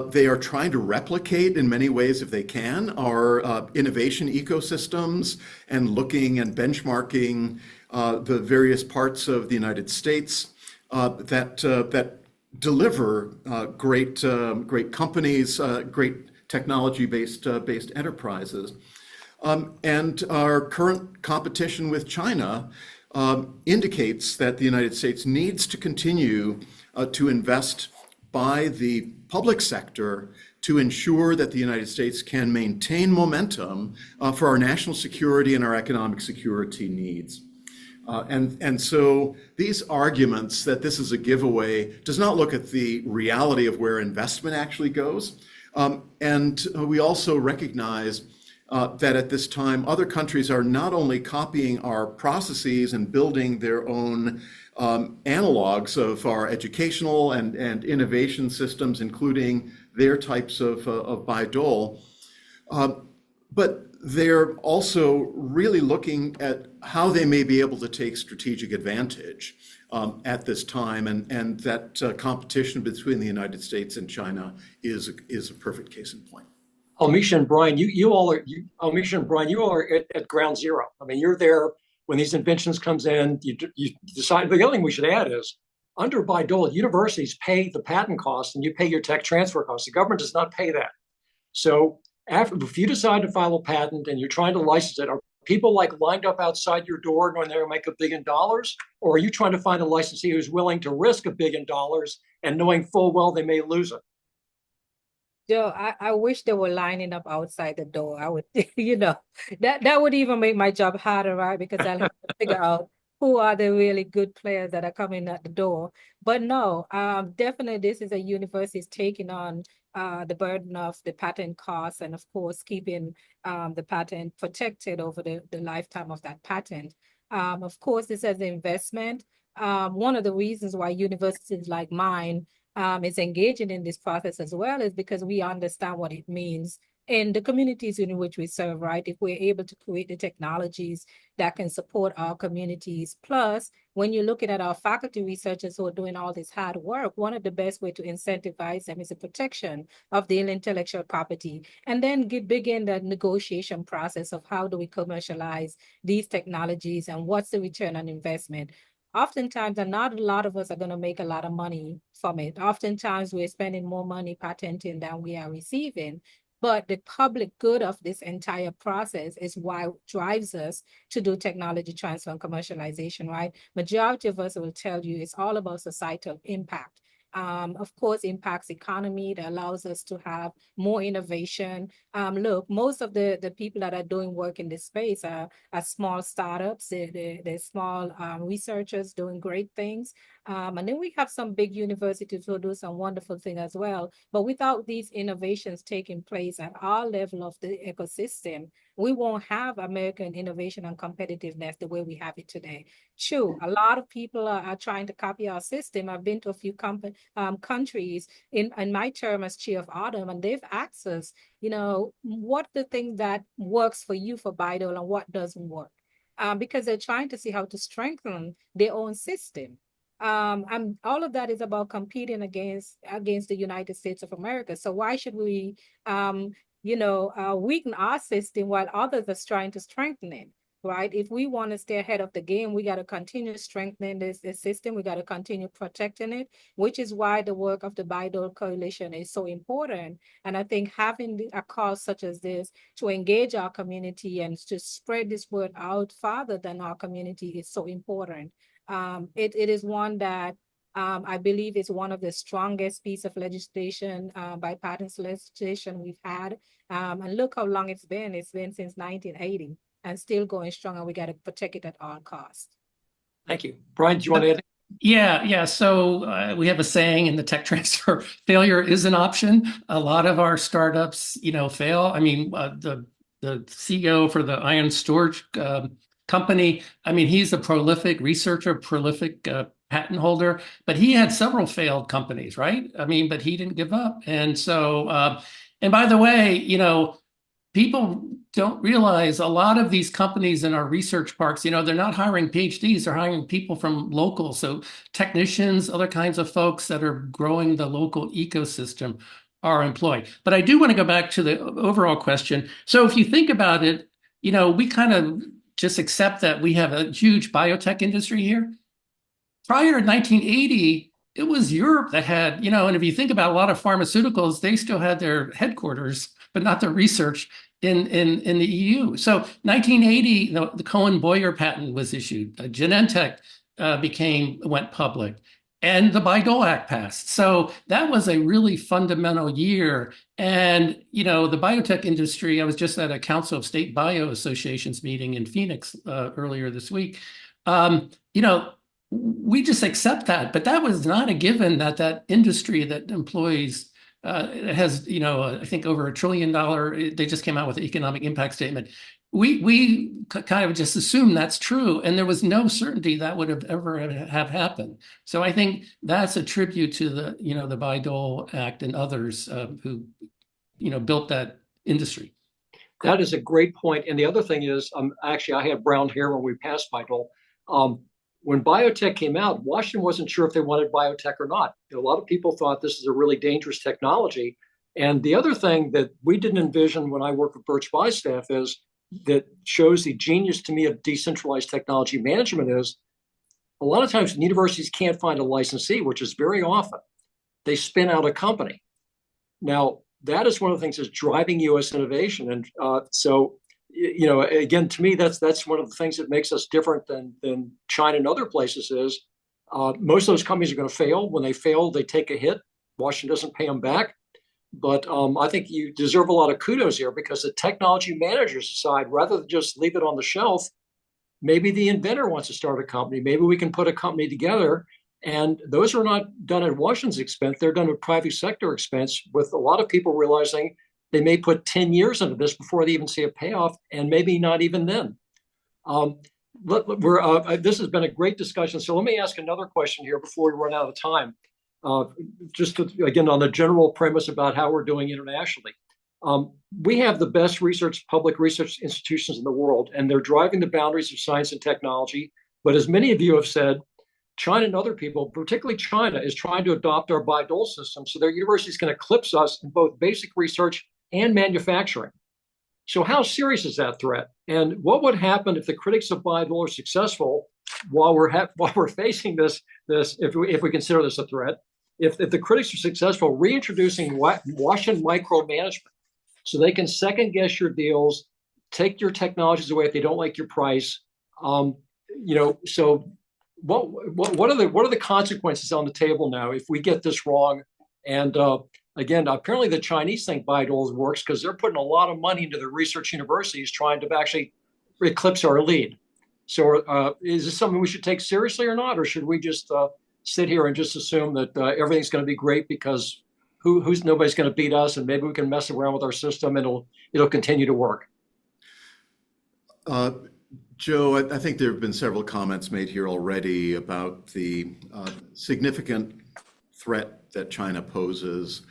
They are trying to replicate in many ways, if they can, our innovation ecosystems and looking and benchmarking the various parts of the United States that deliver great companies, great technology-based enterprises. And our current competition with China indicates that the United States needs to continue to invest by the public sector to ensure that the United States can maintain momentum for our national security and our economic security needs. And so these arguments that this is a giveaway does not look at the reality of where investment actually goes. And we also recognize that at this time, other countries are not only copying our processes and building their own analogs of our educational and innovation systems, including their types of Bayh-Dole, but they're also really looking at how they may be able to take strategic advantage at this time, and that competition between the United States and China is a perfect case in point. Amisha and Brian, you all are at ground zero. I mean, you're there when these inventions comes in. You decide. The other thing we should add is, under Bayh-Dole, universities pay the patent costs, and you pay your tech transfer costs. The government does not pay that. So, if you decide to file a patent and you're trying to license it, are people like lined up outside your door knowing they're going to make $1 billion, or are you trying to find a licensee who's willing to risk $1 billion and knowing full well they may lose it? Joe, I wish they were lining up outside the door. I would, that would even make my job harder, right? Because I'll have to figure out who are the really good players that are coming at the door. But no, definitely this is a university taking on the burden of the patent costs and of course keeping the patent protected over the lifetime of that patent. Of course, this is an investment. One of the reasons why universities like mine is engaging in this process as well is because we understand what it means in the communities in which we serve, right? If we're able to create the technologies that can support our communities. Plus, when you're looking at our faculty researchers who are doing all this hard work, one of the best way to incentivize them is the protection of the intellectual property. And then begin the negotiation process of how do we commercialize these technologies and what's the return on investment. Oftentimes, and not a lot of us are going to make a lot of money from it. Oftentimes, we're spending more money patenting than we are receiving. But the public good of this entire process is why drives us to do technology transfer and commercialization, right? Majority of us will tell you it's all about societal impact. Of course, impacts economy that allows us to have more innovation. Look, most of the people that are doing work in this space are small startups. They're small researchers doing great things. And then we have some big universities who do some wonderful things as well. But without these innovations taking place at our level of the ecosystem, we won't have American innovation and competitiveness the way we have it today. True, a lot of people are trying to copy our system. I've been to a few countries in my term as chair of Autumn, and they've asked us, what the thing that works for you for Bayh-Dole and what doesn't work, because they're trying to see how to strengthen their own system. And all of that is about competing against the United States of America. So why should we, weaken our system while others are trying to strengthen it? Right? If we want to stay ahead of the game, we got to continue strengthening this system. We got to continue protecting it, which is why the work of the Bayh-Dole Coalition is so important. And I think having a cause such as this to engage our community and to spread this word out farther than our community is so important. It is one that I believe is one of the strongest piece of legislation, bipartisan legislation we've had. And look how long it's been. It's been since 1980. And still going strong, and we got to protect it at all costs. Thank you. Brian, do you want to add? Yeah. So we have a saying in the tech transfer, failure is an option. A lot of our startups, fail. I mean, the CEO for the ion storage company, I mean, he's a prolific researcher, prolific patent holder, but he had several failed companies, right? I mean, but he didn't give up. And so, and by the way, people don't realize a lot of these companies in our research parks, they're not hiring PhDs, they're hiring people from local. So technicians, other kinds of folks that are growing the local ecosystem are employed. But I do want to go back to the overall question. So if you think about it, we kind of just accept that we have a huge biotech industry here. Prior to 1980, it was Europe that had, and if you think about a lot of pharmaceuticals, they still had their headquarters, but not their research in the EU. So 1980, the Cohen-Boyer patent was issued. Genentech went public, and the Bayh-Dole Act passed. So that was a really fundamental year. And, the biotech industry, I was just at a Council of State Bio Associations meeting in Phoenix earlier this week. We just accept that, but that was not a given that industry that employs has, I think over $1 trillion. They just came out with an economic impact statement. We kind of just assumed that's true, and there was no certainty that would have ever have happened. So I think that's a tribute to the Bayh-Dole Act and others who, built that industry. That is a great point. And the other thing is, actually, I had brown hair when we passed Bayh-Dole. When biotech came out, Washington wasn't sure if they wanted biotech or not. A lot of people thought this is a really dangerous technology. And the other thing that we didn't envision when I worked with Birch Bayh staff is that shows the genius to me of decentralized technology management is a lot of times when universities can't find a licensee, which is very often, they spin out a company. Now, that is one of the things that's driving U.S. innovation. And again, to me, that's one of the things that makes us different than China and other places is most of those companies are going to fail. When they fail, they take a hit. Washington doesn't pay them back. But I think you deserve a lot of kudos here because the technology managers decide rather than just leave it on the shelf, maybe the inventor wants to start a company. Maybe we can put a company together. And those are not done at Washington's expense. They're done at private sector expense with a lot of people realizing they may put 10 years into this before they even see a payoff, and maybe not even then. This has been a great discussion. So let me ask another question here before we run out of time. Again, on the general premise about how we're doing internationally. We have the best public research institutions in the world, and they're driving the boundaries of science and technology. But as many of you have said, China and other people, particularly China, is trying to adopt our Bayh-Dole system. So their university is going to eclipse us in both basic research and manufacturing. So how serious is that threat? And what would happen if the critics of Bayh-Dole are successful while we're facing this if we consider this a threat? If the critics are successful, reintroducing Washington micromanagement, so they can second guess your deals, take your technologies away if they don't like your price. So what are the consequences on the table now if we get this wrong? And again, apparently the Chinese think Bayh-Dole works because they're putting a lot of money into the research universities trying to actually eclipse our lead. So is this something we should take seriously or not? Or should we just sit here and just assume that everything's going to be great because nobody's going to beat us, and maybe we can mess around with our system and it'll continue to work? Joe, I think there have been several comments made here already about the significant threat that China poses.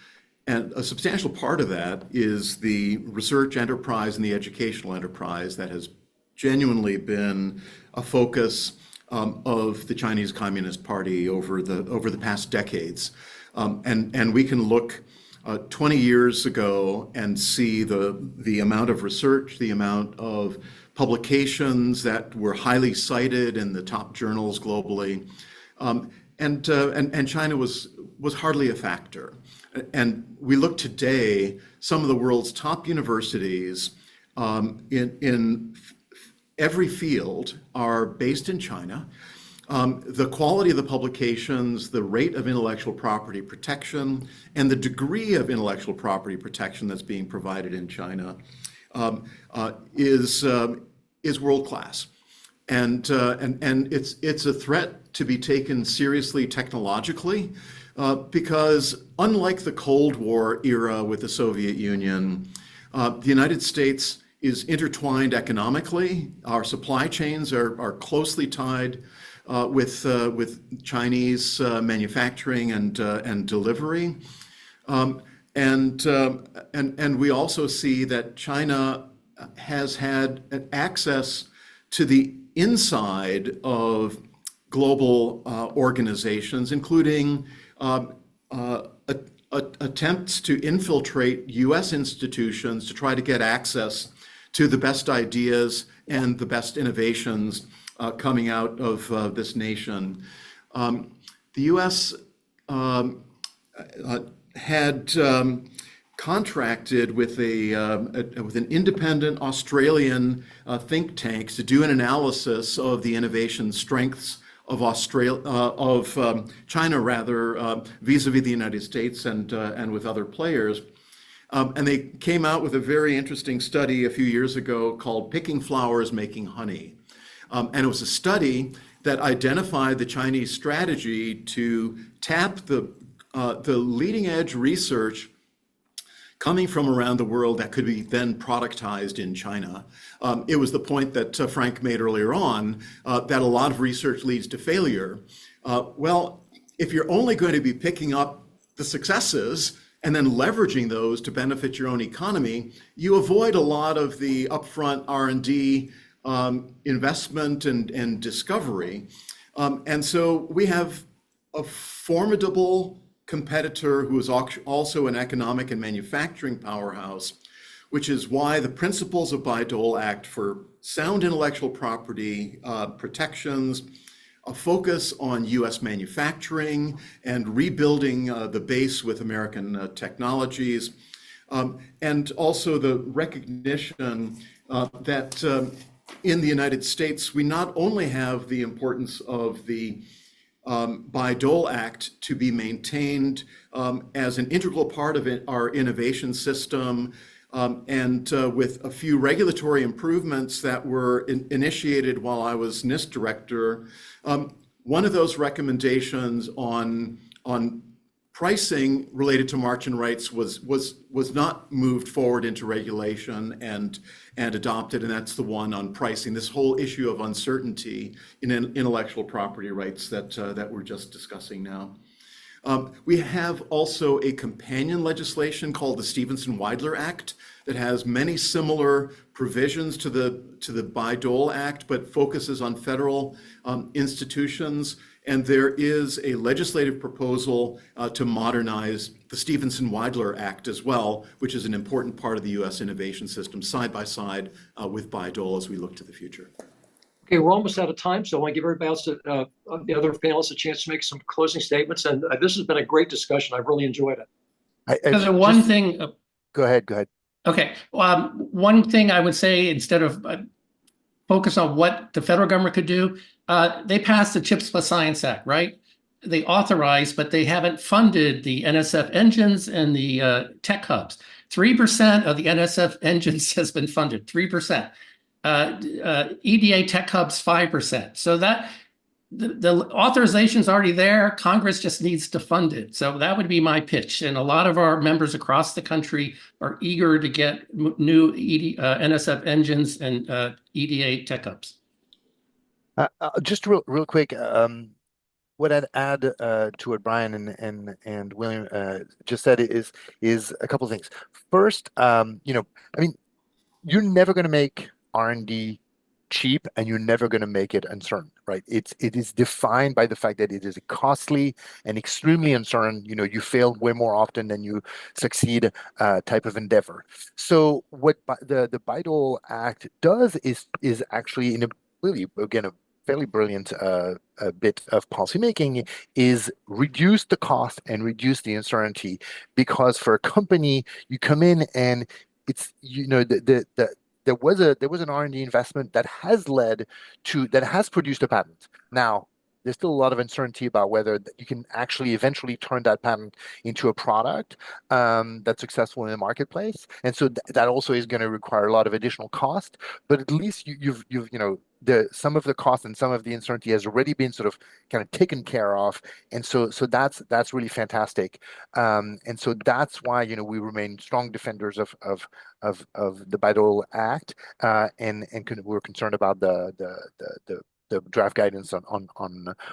And a substantial part of that is the research enterprise and the educational enterprise that has genuinely been a focus of the Chinese Communist Party over the past decades. And we can look 20 years ago and see the amount of research, the amount of publications that were highly cited in the top journals globally, and China was hardly a factor. And we look today, some of the world's top universities in every field are based in China. The quality of the publications, the rate of intellectual property protection, and the degree of intellectual property protection that's being provided in China is world class, and it's a threat to be taken seriously technologically, because unlike the Cold War era with the Soviet Union, the United States is intertwined economically. Our supply chains are closely tied with Chinese manufacturing and delivery, and we also see that China has had access to the inside of global organizations, including attempts to infiltrate U.S. institutions to try to get access to the best ideas and the best innovations coming out of this nation. The U.S. had contracted with with an independent Australian think tank to do an analysis of the innovation strengths of China rather, vis-a-vis the United States and with other players. And they came out with a very interesting study a few years ago called Picking Flowers, Making Honey. And it was a study that identified the Chinese strategy to tap the leading edge research coming from around the world that could be then productized in China. It was the point that Frank made earlier on, that a lot of research leads to failure. Well, if you're only going to be picking up the successes and then leveraging those to benefit your own economy, you avoid a lot of the upfront R&D investment and discovery. And so we have a formidable competitor who is also an economic and manufacturing powerhouse, which is why the principles of Bayh-Dole Act for sound intellectual property protections, a focus on US manufacturing and rebuilding the base with American technologies, and also the recognition that in the United States, we not only have the importance of the Bayh-Dole Act to be maintained as an integral part of our innovation system, and with a few regulatory improvements that were initiated while I was NIST director. One of those recommendations on pricing related to margin rights was not moved forward into regulation and adopted, and that's the one on pricing. This whole issue of uncertainty in intellectual property rights that we're just discussing now. We have also a companion legislation called the Stevenson-Weidler Act that has many similar provisions to the Bayh-Dole Act, but focuses on federal institutions. And there is a legislative proposal to modernize the Stevenson-Weidler Act as well, which is an important part of the U.S. innovation system, side by side with Bayh-Dole as we look to the future. Okay, we're almost out of time, so I want to give everybody else, the other panelists, a chance to make some closing statements. And this has been a great discussion. I've really enjoyed it. Go ahead. Okay, one thing I would say, instead of focus on what the federal government could do, they passed the CHIPS Plus Science Act, right? They authorized, but they haven't funded the NSF engines and the tech hubs. 3% of the NSF engines has been funded, 3%. EDA tech hubs, 5%. So that the authorization's already there. Congress just needs to fund it. So that would be my pitch. And a lot of our members across the country are eager to get new NSF engines and EDA tech hubs. Just real quick, what I'd add to what Brian and William just said is a couple of things. First, you're never going to make R&D cheap, and you're never going to make it uncertain, right? It is defined by the fact that it is a costly and extremely uncertain, you fail way more often than you succeed type of endeavor. So what the Bayh-Dole Act does is actually, in a really, again, a fairly brilliant bit of policymaking, is reduce the cost and reduce the uncertainty, because for a company, you come in and it's, there was an R&D investment that has produced a patent. Now, there's still a lot of uncertainty about whether you can actually eventually turn that patent into a product that's successful in the marketplace, and so that also is going to require a lot of additional cost. But at least you've some of the cost and some of the uncertainty has already been sort of kind of taken care of, and so that's really fantastic. And so that's why we remain strong defenders of the Bayh-Dole Act, and we're concerned about the draft guidance on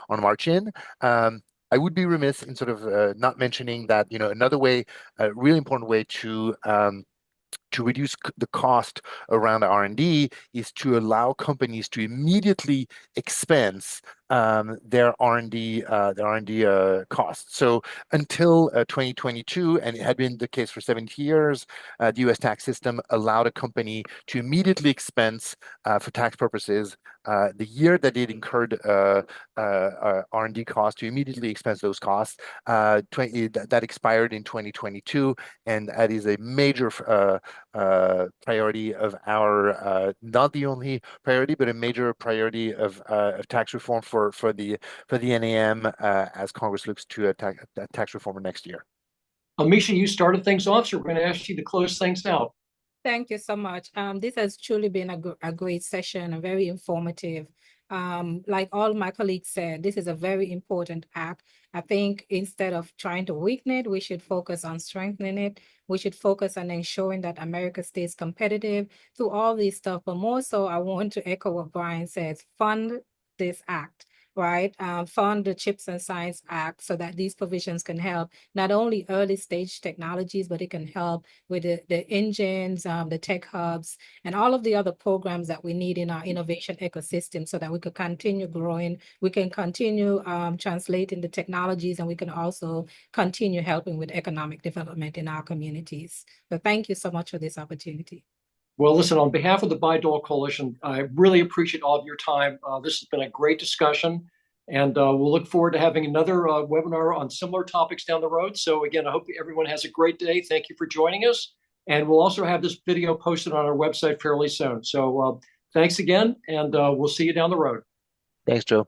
March in. I would be remiss in sort of not mentioning that another way, a really important way to reduce the cost around R&D is to allow companies to immediately expense their R&D costs. So until 2022, and it had been the case for 70 years, the U.S. tax system allowed a company to immediately expense, for tax purposes, the year that it incurred R&D costs to immediately expense those costs. That expired in 2022, and that is a major priority of our, not the only priority, but a major priority of tax reform for the NAM as Congress looks to a tax reform next year. Amisha, you started things off, so we're going to ask you to close things out. Thank you so much. This has truly been a great session, and very informative. Like all my colleagues said, this is a very important act. I think instead of trying to weaken it, we should focus on strengthening it. We should focus on ensuring that America stays competitive through all these stuff. But more so, I want to echo what Brian says, fund this act. Right, fund the CHIPS and Science Act so that these provisions can help not only early stage technologies, but it can help with the engines, the tech hubs, and all of the other programs that we need in our innovation ecosystem so that we could continue growing, we can continue translating the technologies, and we can also continue helping with economic development in our communities. So thank you so much for this opportunity. Well, listen, on behalf of the Bayh-Dole Coalition, I really appreciate all of your time. This has been a great discussion, and we'll look forward to having another webinar on similar topics down the road. So again, I hope everyone has a great day. Thank you for joining us. And we'll also have this video posted on our website fairly soon. So thanks again, and we'll see you down the road. Thanks, Joe.